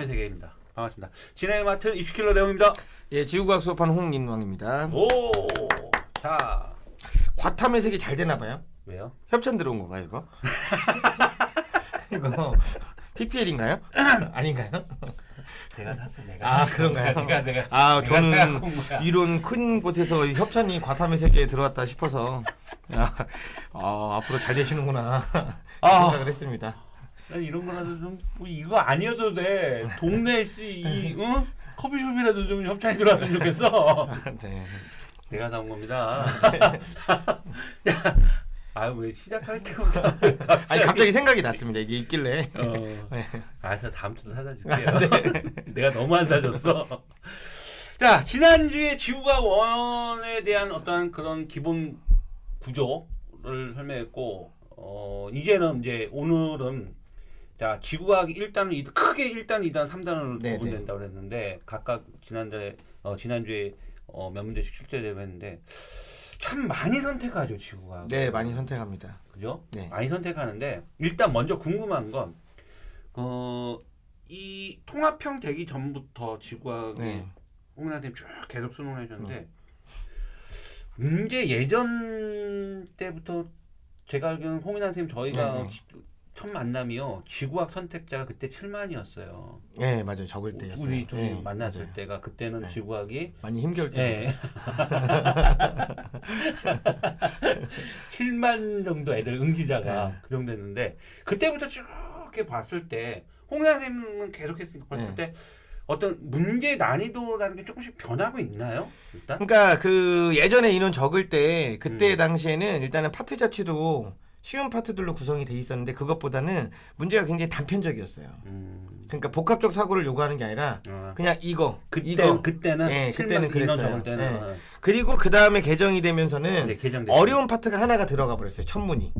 과탐의 세계입니다. 반갑습니다. 진행을 맡은 입시킬러 레옹입니다. 예, 지구과학 수업하는 홍인왕입니다. 오, 자, 과탐의 색이 잘 되나 봐요? 왜요? 협찬 들어온 건가요, 이거? 이거 PPL인가요? 아닌가요? 내가 샀어, 내가. 그런가요? 내가 저는 이런 큰 곳에서 협찬이 과탐의 세계에 들어왔다 싶어서 앞으로 잘 되시는구나 생각을 했습니다. 난 이런 거라도 좀 뭐 이거 아니어도 돼. 동네 커피숍이라도 좀 협찬이 들어왔으면 좋겠어. 네. 내가 사온 겁니다. 왜 시작할 때부터 갑자기 생각이 났습니다. 이게 있길래. 네. 알았어, 다음 주도 사다 줄게요. 네. 내가 너무 안 사줬어. 자, 지난주에 지구과학 원에 대한 어떤 그런 기본 구조를 설명했고, 이제는 이제 오늘은 자, 지구과학이 1단, 2단, 크게 1단, 2단, 3단으로 구분된다고 그랬는데 각각 지난주에 몇 문제씩 출제되고 했는데 참 많이 선택하죠, 지구과학. 네, 많이 선택합니다. 그죠? 네. 많이 선택하는데 일단 먼저 궁금한 건 이 통합형 되기 전부터 지구과학이 네. 홍 선생님 쭉 계속 수능을 해줬는데 문제 예전 때부터 제가 알기로는 홍인 선생님 저희가 첫 만남이요. 지구학 선택자가 그때 7만이었어요. 네, 맞아요. 적을 때였어요. 우리 둘이 네, 만났을 맞아요. 때가 그때는 지구학이 많이 힘겨울 때. 네. 7만 정도 애들 응시자가 그 정도 됐는데 그때부터 쭉 이렇게 봤을 때 홍 선생님은 계속해서 봤을 때 어떤 문제 난이도라는 게 조금씩 변하고 있나요? 일단? 그러니까 그 예전에 인원 적을 때 그때 당시에는 일단은 파트 자체도 쉬운 파트들로 구성이 돼 있었는데 그것보다는 문제가 굉장히 단편적이었어요. 그러니까 복합적 사고를 요구하는 게 아니라 그냥 이거. 그때는 네, 그때는 인원 그랬어요. 적을 때는 네. 그리고 그 다음에 개정이 되면서는 개정됐죠. 어려운 파트가 하나가 들어가 버렸어요. 첫 문이.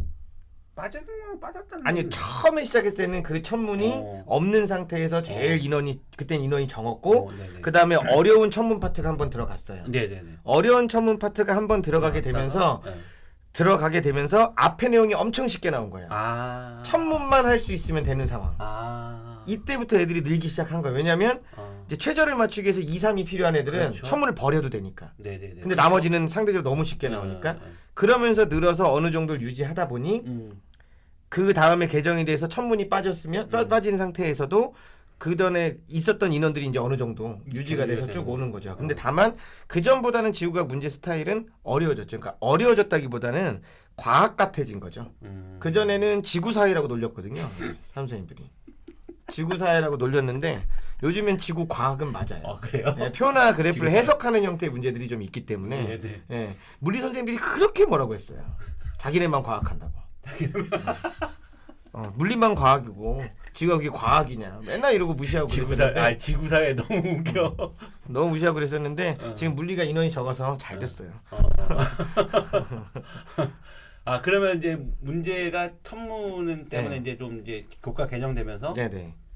빠졌다는 아니요, 처음에 시작했을 때는 그 첫 문이 없는 상태에서 제일 그때는 인원이 적었고 그 다음에 어려운 천문 파트가 한번 들어갔어요. 네네네. 어려운 천문 파트가 한번 들어가게 되면서 앞에 내용이 엄청 쉽게 나온 거예요. 천문만 할 수 있으면 되는 상황. 이때부터 애들이 늘기 시작한 거예요. 왜냐하면 이제 최저를 맞추기 위해서 2, 3이 필요한 애들은 천문을 버려도 되니까. 네네네. 근데 나머지는 상대적으로 너무 쉽게 나오니까 그러면서 늘어서 어느 정도를 유지하다 보니 그 다음에 개정이 돼서 천문이 빠졌으면 빠진 상태에서도 그 전에 있었던 인원들이 이제 어느 정도 유지가 돼서 쭉 오는 거죠. 근데 다만 그 전보다는 지구과학 문제 스타일은 어려워졌죠. 그러니까 어려워졌다기보다는 과학 같아진 거죠. 그 전에는 지구사회라고 놀렸거든요. 선생님들이 지구사회라고 놀렸는데 요즘엔 지구과학은 맞아요. 그래요? 네, 표나 그래프를 해석하는 형태의 문제들이 좀 있기 때문에 물리 선생님들이 그렇게 뭐라고 했어요. 자기네만 과학한다고. 물리만 과학이고 지구과학이 과학이냐 맨날 이러고 무시하고 그랬었는데 지구사회 너무 웃겨. 너무 무시하고 그랬었는데 지금 물리가 인원이 적어서 잘 됐어요. 그러면 이제 문제가 천문 때문에 이제 좀 이제 교과 개정되면서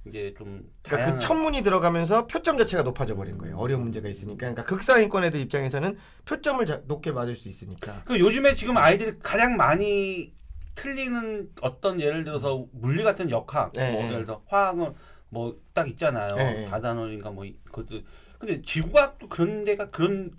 이제 좀 그러니까 그 천문이 들어가면서 표점 자체가 높아져 버린 거예요. 어려운 문제가 있으니까. 그러니까 극상위권 애들 입장에서는 표점을 높게 맞을 수 있으니까. 그 요즘에 지금 아이들이 가장 많이 틀리는 어떤 예를 들어서 물리 같은 역학, 예를 들어 화학은 뭐 딱 있잖아요. 다단원인가 뭐 그것도. 근데 지구과학도 그런 데가 그런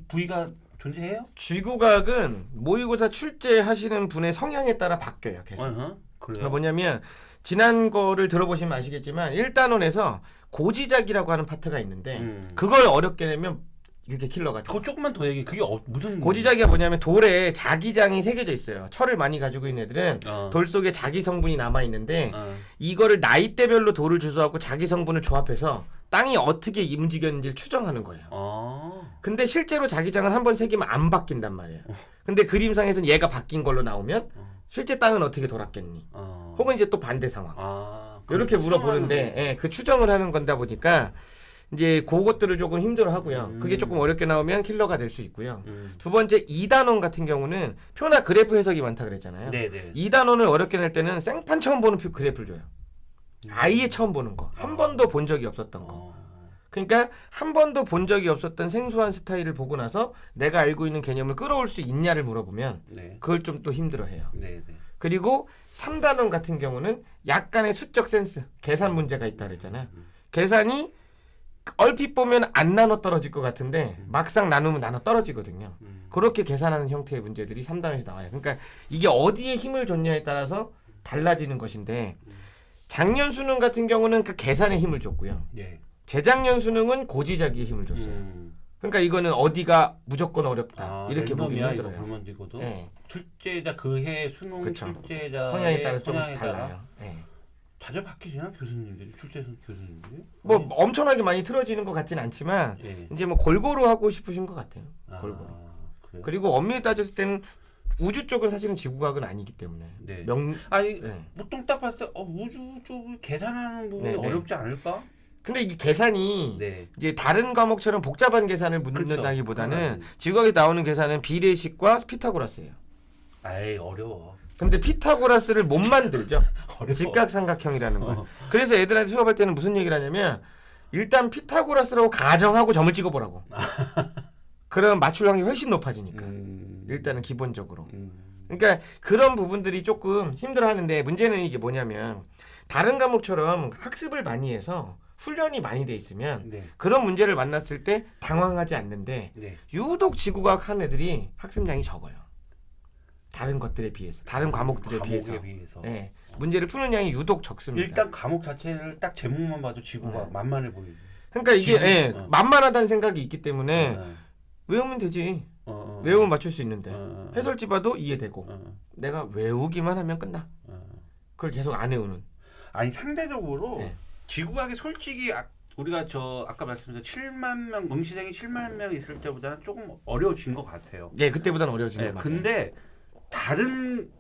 부위가 존재해요? 지구과학은 모의고사 출제하시는 분의 성향에 따라 바뀌어요. 계속. 그래요? 뭐냐면 지난 거를 들어보시면 아시겠지만 1단원에서 고지작이라고 하는 파트가 있는데 그걸 어렵게 내면 이게 킬러가 돼요. 그거 조금만 더 얘기해. 그게 무슨 고지작이가 뭐냐면 돌에 자기장이 새겨져 있어요. 철을 많이 가지고 있는 애들은 돌 속에 자기 성분이 남아 있는데 이거를 나이대별로 돌을 주워갖고 자기 성분을 조합해서 땅이 어떻게 움직였는지를 추정하는 거예요. 근데 실제로 자기장을 한번 새기면 안 바뀐단 말이에요. 근데 그림상에서는 얘가 바뀐 걸로 나오면 실제 땅은 어떻게 돌았겠니? 혹은 이제 또 반대 상황. 이렇게 물어보는데 그 추정을 하는 건다 보니까 이제 그것들을 조금 힘들어 하고요. 그게 조금 어렵게 나오면 킬러가 될 수 있고요. 두 번째 2단원 같은 경우는 표나 그래프 해석이 많다 그랬잖아요. 2단원을 어렵게 낼 때는 생판 처음 보는 그래프를 줘요. 아예 처음 보는 거. 한 번도 본 적이 없었던 거. 그러니까 한 번도 본 적이 없었던 생소한 스타일을 보고 나서 내가 알고 있는 개념을 끌어올 수 있냐를 물어보면 그걸 좀 또 힘들어해요. 그리고 3단원 같은 경우는 약간의 수적 센스, 계산 문제가 있다 그랬잖아요. 계산이 얼핏 보면 안 나눠 떨어질 것 같은데 막상 나누면 나눠 떨어지거든요. 그렇게 계산하는 형태의 문제들이 3단원에서 나와요. 그러니까 이게 어디에 힘을 줬냐에 따라서 달라지는 것인데 작년 수능 같은 경우는 그 계산에 힘을 줬고요. 예. 재작년 수능은 고지자기에 힘을 줬어요. 그러니까 이거는 어디가 무조건 어렵다 이렇게 보기 힘들어요. 불문지고도 네. 출제자 그해 수능 그쵸. 출제자 성향에 따라서 조금씩 달라요. 네. 자주 바뀌시나 교수님들이 출제 교수님들이? 뭐 엄청나게 많이 틀어지는 것 같진 않지만 예. 이제 뭐 골고루 하고 싶으신 것 같아요. 골고루. 그래요? 그리고 엄밀히 따졌을 때는 우주 쪽은 사실은 지구과학은 아니기 때문에 네. 네. 보통 딱 봤을 때 우주 쪽을 계산하는 부분이 네, 네. 어렵지 않을까? 근데 이게 계산이 네. 이제 다른 과목처럼 복잡한 계산을 묻는다기보다는 지구과학에 나오는 계산은 비례식과 피타고라스예요. 아이 어려워. 근데 피타고라스를 못 만들죠. 어려워. 직각삼각형이라는 걸. 그래서 애들한테 수업할 때는 무슨 얘기를 하냐면 일단 피타고라스라고 가정하고 점을 찍어보라고. 그럼 맞출 확률이 훨씬 높아지니까. 일단은 기본적으로. 그러니까 그런 부분들이 조금 힘들어하는데 문제는 이게 뭐냐면 다른 과목처럼 학습을 많이 해서 훈련이 많이 돼 있으면 네. 그런 문제를 만났을 때 당황하지 않는데 네. 유독 지구과학 한 애들이 학습량이 적어요. 다른 것들에 비해서, 다른 과목들에 비해서. 네, 문제를 푸는 양이 유독 적습니다. 일단 과목 자체를 딱 제목만 봐도 지구가 만만해 보이죠. 그러니까 이게 만만하다는 생각이 있기 때문에 외우면 되지. 외우면 맞출 수 있는데 해설지 봐도 이해되고 내가 외우기만 하면 끝나. 그걸 계속 안 외우는. 아니 상대적으로 네. 지구과학이 솔직히 우리가 아까 말씀드린 7만 명 응시생이 7만 명 있을 때보다는 조금 어려워진 것 같아요. 네, 그때보다는 어려워진 것 같아요. 근데 다른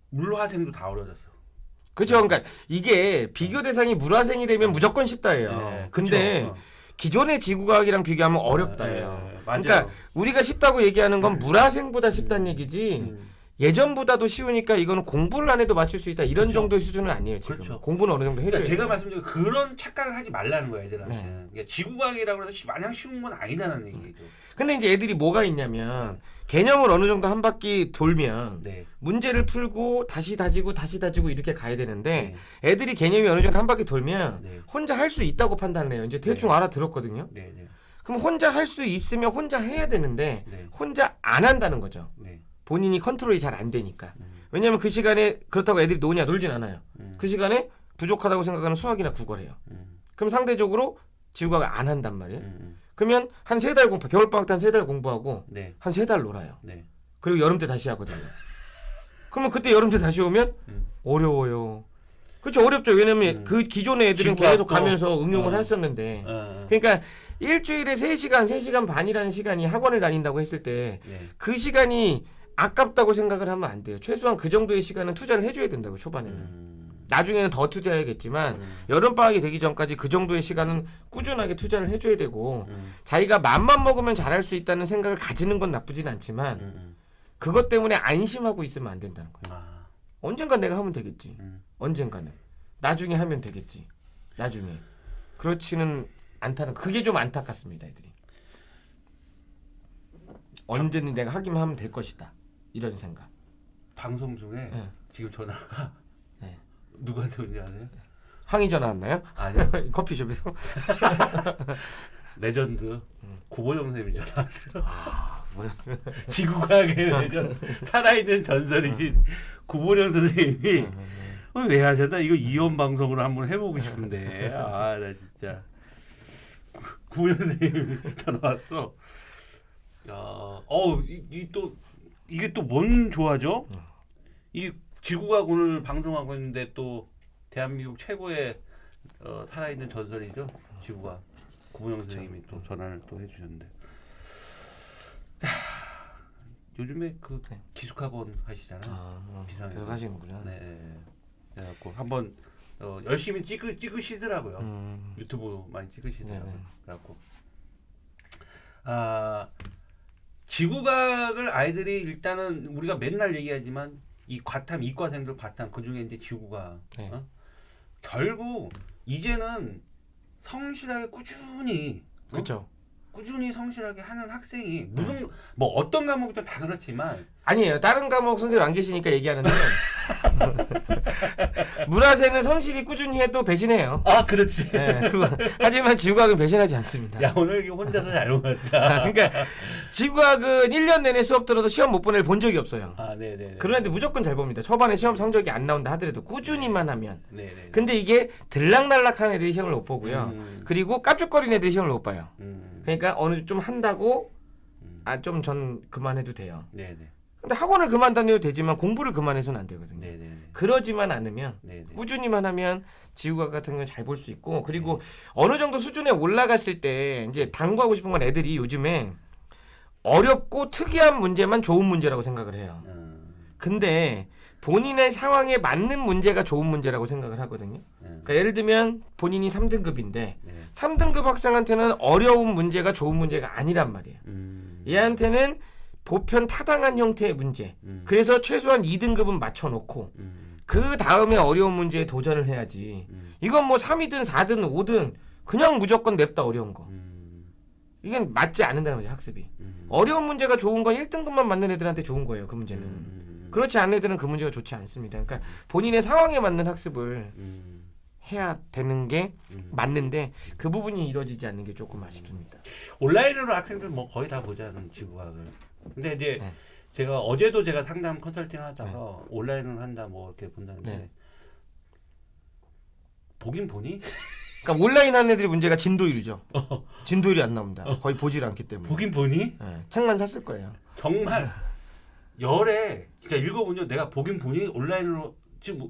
물화생도 다 어려워졌어. 그렇죠. 그러니까 이게 비교 대상이 물화생이 되면 무조건 쉽다예요. 네, 근데 그쵸. 기존의 지구과학이랑 비교하면 어렵다예요. 맞아요. 그러니까 우리가 쉽다고 얘기하는 건 물화생보다 쉽다는 얘기지. 예전보다도 쉬우니까 이거는 공부를 안 해도 맞출 수 있다 이런 그쵸. 정도의 수준은 아니에요. 지금 그렇죠. 공부는 어느 정도 해줘야 그러니까 제가 돼요. 말씀드린 그런 착각을 하지 말라는 거야 애들한테. 네. 그러니까 지구과학이라고 해서 마냥 쉬운 건 아니다는 얘기죠. 근데 이제 애들이 뭐가 있냐면 개념을 어느 정도 한 바퀴 돌면 네. 문제를 풀고 다시 다지고 이렇게 가야 되는데 네. 애들이 개념이 어느 정도 한 바퀴 돌면 네. 혼자 할 수 있다고 판단을 해요. 이제 대충 알아들었거든요. 네. 네. 그럼 혼자 할 수 있으면 혼자 해야 되는데 네. 혼자 안 한다는 거죠. 네. 본인이 컨트롤이 잘 안 되니까. 왜냐하면 그 시간에 그렇다고 애들이 놀진 않아요. 그 시간에 부족하다고 생각하는 수학이나 국어래요. 그럼 상대적으로 지구과학을 안 한단 말이에요. 그러면 한 3달 공부, 겨울방학 때 한 3달 공부하고 네. 한 3달 놀아요. 네. 그리고 여름 때 다시 하거든요. 그러면 그때 여름 때 다시 오면 어려워요. 그렇죠. 어렵죠. 왜냐면 그 기존의 애들은 계속 가면서 응용을 했었는데 그러니까 일주일에 3시간 반이라는 시간이 학원을 다닌다고 했을 때 그 시간이 아깝다고 생각을 하면 안 돼요. 최소한 그 정도의 시간은 투자를 해줘야 된다고 초반에는. 나중에는 더 투자해야겠지만 여름방학이 되기 전까지 그 정도의 시간은 꾸준하게 투자를 해줘야 되고 자기가 맘만 먹으면 잘할 수 있다는 생각을 가지는 건 나쁘진 않지만 그것 때문에 안심하고 있으면 안 된다는 거예요. 언젠간 내가 하면 되겠지. 언젠가는. 나중에 하면 되겠지. 나중에. 그렇지는 않다는 그게 좀 안타깝습니다. 애들이. 언제든 내가 하기만 하면 될 것이다. 이런 생각. 방송 중에 지금 전화가 누구한테 온지 아세요? 항의 전화 왔나요? 아니요. 커피숍에서. 레전드 구보영 선생님이 전화 왔어요. 뭐였어요? 지구과학의 레전드 살아있는 전설이신 구보영 선생님이 왜 하셨나? 이거 이혼 방송으로 한번 해보고 싶은데 나 진짜 구보영 선생님이 전화 왔어. 야, 이게 또 뭔 조화죠? 이 지구과학 오늘 방송하고 있는데 또 대한민국 최고의 살아있는 전설이죠. 지구과학 구보영 선생님이 또 전화를 또 해주셨는데 요즘에 그 기숙학원 하시잖아요. 계속 하시는구나. 네. 그래갖고 한번 열심히 찍으시더라고요. 유튜브 많이 찍으시더라고요. 네네. 그래갖고 지구과학을 아이들이 일단은 우리가 맨날 얘기하지만 이 과탐 이과생들 과탐 그 중에 이제 지구과학 결국 이제는 성실하게 꾸준히 그렇죠. 꾸준히 성실하게 하는 학생이 무슨 뭐 어떤 과목이든 다 그렇지만 아니에요. 다른 과목 선생님 안 계시니까 얘기하는데 문화세는 성실히 꾸준히 해도 배신해요. 아 그렇지. 네, 하지만 지구과학은 배신하지 않습니다. 야 오늘 이게 혼자서 잘 먹었다. 그러니까 지구과학은 1년 내내 수업 들어서 시험 못 보낼 본 적이 없어요. 아 네네. 그런데 무조건 잘 봅니다. 초반에 시험 성적이 안 나온다 하더라도 꾸준히만 하면. 네네. 근데 이게 들락날락한 애들이 시험을 못 보고요. 그리고 깝죽거리는 애들이 시험을 못 봐요. 그러니까 어느 좀 한다고 좀 전 그만해도 돼요. 네네. 근데 학원을 그만 다녀도 되지만 공부를 그만해서는 안 되거든요. 네네. 그러지만 않으면 네네. 꾸준히만 하면 지구과학 같은 건 잘 볼 수 있고 그리고 어느 정도 수준에 올라갔을 때 이제 당구하고 싶은 건 애들이 요즘에 어렵고 특이한 문제만 좋은 문제라고 생각을 해요. 근데 본인의 상황에 맞는 문제가 좋은 문제라고 생각을 하거든요. 그러니까 예를 들면 본인이 3등급인데 네. 3등급 학생한테는 어려운 문제가 좋은 문제가 아니란 말이에요. 얘한테는 보편 타당한 형태의 문제. 그래서 최소한 2등급은 맞춰놓고 그 다음에 어려운 문제에 도전을 해야지. 이건 뭐 3이든 4든 5든 그냥 무조건 냅다 어려운 거. 이건 맞지 않는다는 거죠, 학습이. 어려운 문제가 좋은 건 1등급만 맞는 애들한테 좋은 거예요, 그 문제는. 그렇지 않은 애들은 그 문제가 좋지 않습니다. 그러니까 본인의 상황에 맞는 학습을 해야 되는 게 맞는데 그 부분이 이루어지지 않는 게 조금 아쉽습니다. 온라인으로 학생들 뭐 거의 다 보자는 지구과학을. 근데 이제 제가 어제도 제가 상담 컨설팅 하다가 온라인으로 한다 뭐 이렇게 본다는데 보긴 보니? 그러니까 온라인 하는 애들이 문제가 진도율이죠. 진도율이 안 나옵니다. 거의 보질 않기 때문에. 보긴 보니? 책만 샀을 거예요. 정말 열에 진짜 읽어보면 내가 보긴 보니 온라인으로 지금 뭐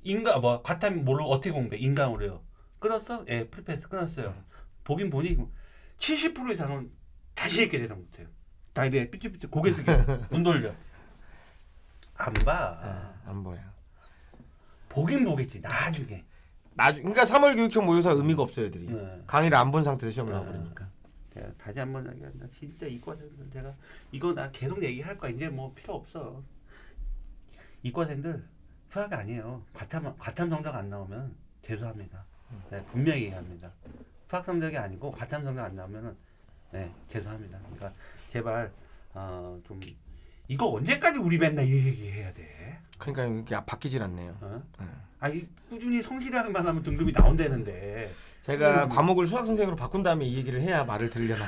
인강 뭐 과탐 뭘로 어떻게 공부해? 인강으로요. 끊었어? 예, 프리패스 끊었어요. 보긴 보니 70% 이상은 다시 읽게 대답 못해요. 다 이래 삐뚤삐뚤 고개 숙여 눈 돌려. 안 봐. 안 보여. 보긴 보겠지 나중에. 그러니까 3월 교육청 모의고사 의미가 없어요, 애들이. 강의를 안 본 상태에서 시험을 하고 그러니까. 제가 다시 한번 얘기한다. 진짜 이과생들 제가 이거 나 계속 얘기할 거야. 이제 뭐 필요 없어. 이과생들 수학이 아니에요. 과탐 성적 안 나오면 재수합니다. 네, 분명히 얘기합니다. 수학 성적이 아니고 과탐 성적 안 나오면은 네, 재수합니다. 그러니까 제발 좀 이거 언제까지 우리 맨날 이 얘기해야 돼? 그러니까 이게 바뀌질 않네요. 아니 꾸준히 성실하기만 하면 등급이 나온다는데. 제가 과목을 수학 선생으로 바꾼 다음에 이 얘기를 해야 말을 들으려나.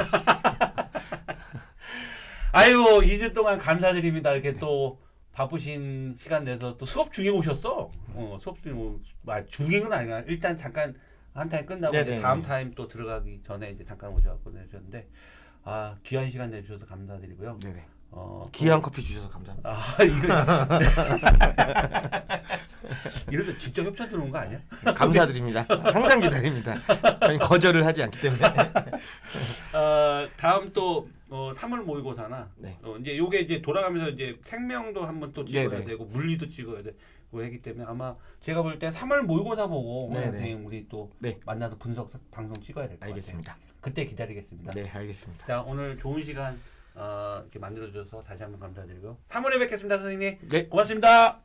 아이고 2주 동안 감사드립니다. 이렇게 또 바쁘신 시간 내서 또 수업 중에 오셨어. 수업 중에 중에는 아니야. 일단 잠깐 한 타임 끝나고 이제 다음 타임 또 들어가기 전에 이제 잠깐 오셔갖고 내주셨는데 귀한 시간 내주셔서 감사드리고요. 네네. 귀한 커피 주셔서 감사합니다. 이거 이럴 때 직접 협찬 들어온 거 아니야? 감사드립니다. 항상 기다립니다. 저희 거절을 하지 않기 때문에. 다음 또 3월 모의고사나 이제 요게 이제 돌아가면서 이제 생명도 한번 또 찍어야 되고 물리도 찍어야 되고 하기 때문에 아마 제가 볼 때 3월 모의고사 보고 선생님 우리 또 만나서 분석 방송 찍어야 될 것 같아요. 알겠습니다. 그때 기다리겠습니다. 네, 알겠습니다. 자, 오늘 좋은 시간 이렇게 만들어줘서 다시 한번 감사드리고 3월에 뵙겠습니다, 선생님. 네, 고맙습니다.